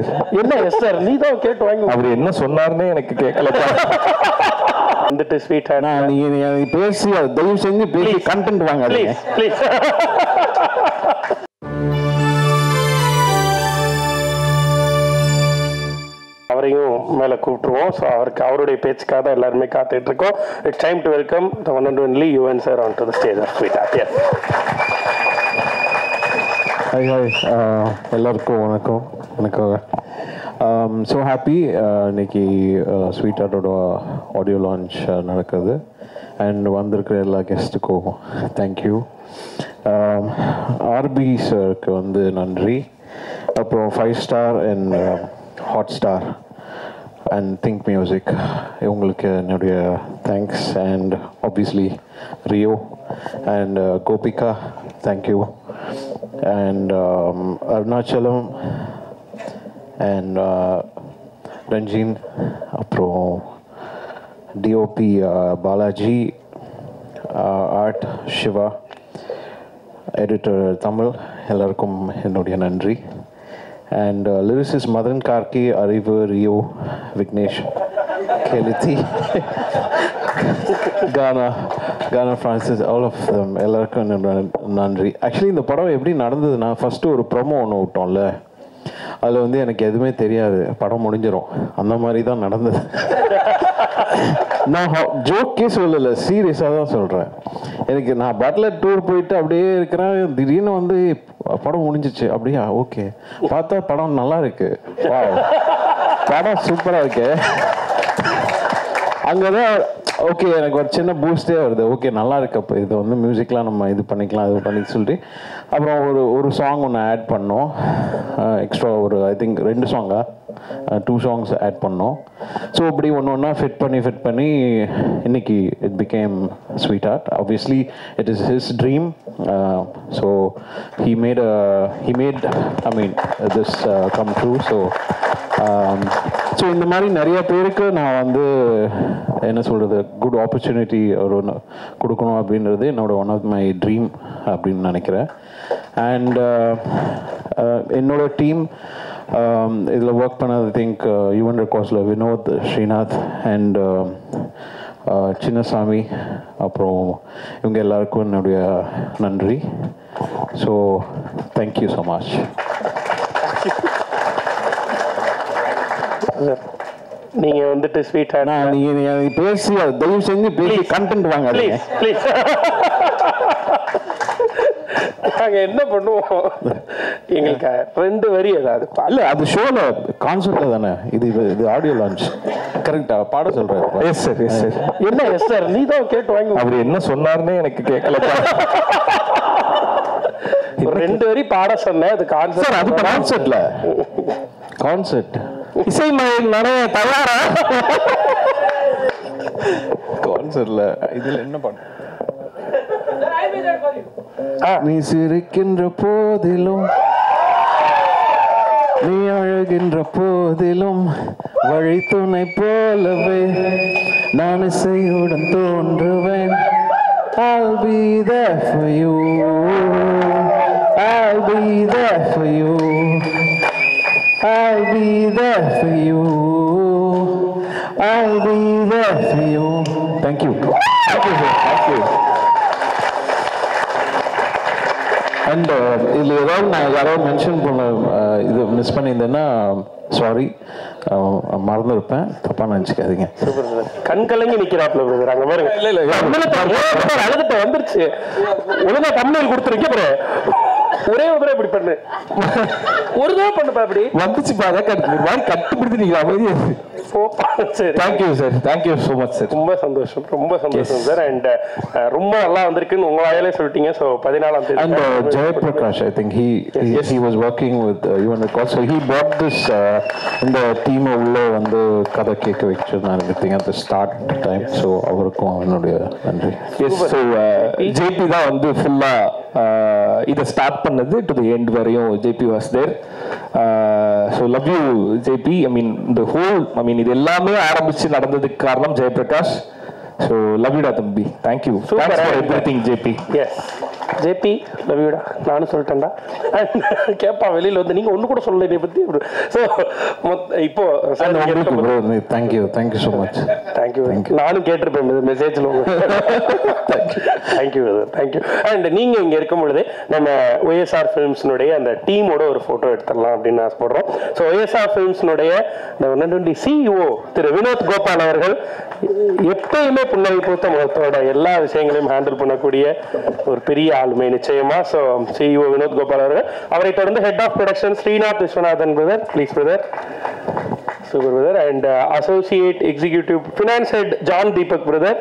Sir. என்ன yes sir? நீ தான் கேட்டு வாங்கி. அவர் என்ன சொன்னார்னே எனக்கு கேட்கல. வந்துட்டு ஸ்வீட்டா நீங்க பேசி தயவு செஞ்சு பேசி கண்டென்ட் வாங்க. ப்ளீஸ் அவரையும் மேலே கூப்பிட்டுருவோம். ஸோ அவருடைய பேச்சுக்காக தான் எல்லாருமே காத்துட்டு இருக்கோம். It's time to welcome the one and only Yuvan sir on to the stage of sweet. Hi எல்லாருக்கும் வணக்கம். ஸோ ஹாப்பி இன்னைக்கு ஸ்வீட் ஆர்ட்டோட ஆடியோ லான்ச் நடக்குது. அண்ட் வந்திருக்கிற எல்லா கெஸ்ட்டுக்கும் தேங்க்யூ. ஆர்பி சாருக்கு வந்து நன்றி. அப்புறம் 5 star and Hotstar and think music இவங்களுக்கு என்னுடைய thanks. And obviously Rio and Gopika thank you. And Arunachalam and Ranjin, அப்புறம் DOP Balaji, art Siva, editor Tamil, எல்லாருக்கும் என்னுடைய நன்றி. அண்ட் லிரிசிஸ் மதன் கார்கி, அறிவு, ரியோ, விக்னேஷ், கேலித்தி, Gana Francis, all of them எல்லாருக்கும் நன்றி. ஆக்சுவலி இந்த படம் எப்படி நடந்ததுன்னா, ஃபஸ்ட்டு ஒரு ப்ரோமோ ஒன்று விட்டோம்ல, அதில் வந்து எனக்கு எதுவுமே தெரியாது, படம் முடிஞ்சிடும் அந்த மாதிரி தான் நடந்தது. நான் ஜோக்கே சொல்லலை, சீரியஸாக தான் சொல்கிறேன். நான் பட்லர் டூர் போயிட்டு அப்படியே இருக்கிறேன், திடீர்னு வந்து படம் முடிஞ்சிச்சு. அப்படியா? ஓகே. பார்த்தா படம் நல்லா இருக்கு, படம் சூப்பராக இருக்கு. அங்கதான் ஓகே எனக்கு ஒரு சின்ன பூஸ்டே வருது. ஓகே நல்லா இருக்கு, அப்போ இது வந்து மியூசிக்லாம் நம்ம இது பண்ணிக்கலாம், இது பண்ணி சொல்லிட்டு அப்புறம் ஒரு சாங் ஒன்று ஆட் பண்ணோம். எக்ஸ்ட்ரா ஒரு ஐ திங்க் 2 சாங்கா 2 சாங்ஸ் ஆட் பண்ணோம். ஸோ இப்படி ஒன்று ஃபிட் பண்ணி இன்னைக்கு it became sweet art. Obviously it is his dream. So he made I mean this come true. So இந்த மாதிரி நிறைய பேருக்கு நான் வந்து என்ன சொல்கிறது, குட் ஆப்பர்ச்சுனிட்டி ஒரு கொடுக்கணும் அப்படின்றது என்னோட ஒன் ஆஃப் மை ட்ரீம் அப்படின்னு நினைக்கிறேன். அண்ட் என்னோட டீம் இதில் ஒர்க் பண்ணது திங்க் யுவன் ரெக்கார்ட்ஸில் வினோத், ஸ்ரீநாத் அண்ட் சின்னசாமி, அப்புறம் இவங்க எல்லாருக்கும் என்னுடைய நன்றி. So thank you so much. நீங்க வந்துட்டு ஸ்வீட் நீங்க பேசி தயவு செஞ்சு பேசி கண்டென்ட் வாங்க. ப்ளீஸ் நாங்க என்ன பண்ணுவோம், எங்களுக்கு 2 வரி ஏதாவது இல்ல, அது ஷோல கான்செப்ட்ல தானே, இது ஆடியோ லான்ச் கரெக்டா பாட சொல்றேன். Yes sir, yes sir. என்ன எஸ் சார்? நீ தான் கேட்டு வாங்கி. அவர் என்ன சொன்னார்னே எனக்கு கேட்கல. 2 வரி பாட சொன்னேன், அது கான்செப்ட். அது கான்செப்ட்ல கான்செப்ட் இசை மயில் நிறைய தயாரா கான்செப்ட்ல இதுல என்ன பண்ண, நீ சிரிக்கின்ற போதிலும் நீ அழகின்ற போதிலும் வழி துணை போலவே நான் இசையுடன் தோன்றுவேன். I'll be there for you, I'll be there for you, I'll be there for you, I'll be there for you. Thank you. Thank you, sir. Thank you. And இதில் ஏதாவது நான் யாராவது மென்ஷன் பண்ண இது மிஸ் பண்ணியிருந்தேன்னா சாரி, மறந்துருப்பேன், தப்பா நினச்சிக்காதீங்க. கண் கலங்கி நிற்கிறாப்புல அங்கே பாருங்க. அழுதுட்டு வந்துருச்சு. ஒழுங்கா தமிழில் கொடுத்துருக்க ஒரே ஒரு இப்படி பண்ணு, ஒரு தடவை பண்ணுப்பா, அப்படி வந்துச்சு பாரு, கட்டுப்படுத்தி நீங்க அமைதியா. Thank you sir, thank you so much sir. ரொம்ப சந்தோஷம், ரொம்ப சந்தோஷம் சார். அண்ட் ரொம்ப நல்லா வந்திருக்குன்னு உங்க வாயிலே சொல்லிட்டீங்க. ஸோ 14ஆம் தேதி. And Jayaprakash, I think he was working with Yuvan Records, so he brought this இந்த டீம் உள்ள வந்து கதை கேட்க வச்சிருந்தாங்க at the start time. So அவருக்கும் என்னுடைய நன்றி. எஸ். ஸோ ஜேபி தான் வந்து ஃபுல்லா இதை ஸ்டார்ட் பண்ணது டு தி எண்ட் வரையும். JP was there. So love you JP. I mean the whole, I mean இது எல்லாமே ஆரம்பிச்சு நடந்ததுக்கு காரணம் ஜெயபிரகாஷ். ஸோ லவ் யூடா தம்பி. Thank you. Thanks for everything JP. Yes. JP லவ்யூடா நானும் சொல்லிட்டேன்டா கேட்பா வெளியில் வந்து நீங்கள் ஒன்று கூட சொல்லலை என்னை பற்றி. ஸோ இப்போ தேங்க்யூ ஸோ மச். தேங்க்யூ. நானும் கேட்டிருப்பேன் மெசேஜில். Thank you thank you. அண்ட் நீங்கள் இங்கே இருக்கும் பொழுது நம்ம OSR ஃபிலிம்ஸ்னுடைய அந்த டீமோட ஒரு ஃபோட்டோ எடுத்துடலாம் அப்படின்னு ஆசைப்படுறோம். ஸோ OSR ஃபிலிம்ஸ்னுடைய CEO திரு வினோத் கோபால் அவர்கள் எப்பயுமே புன்னகை பூத்த முகத்தோட எல்லா விஷயங்களையும் ஹேண்டில் பண்ணக்கூடிய ஒரு பெரிய ஆளுமை நிச்சயமா. ஸோ CEO வினோத் கோபால் அவர்கள், அவரை தொடர்ந்து head of production Srinath Viswanathan brother, please brother. Super brother. And associate executive finance head John Deepak brother.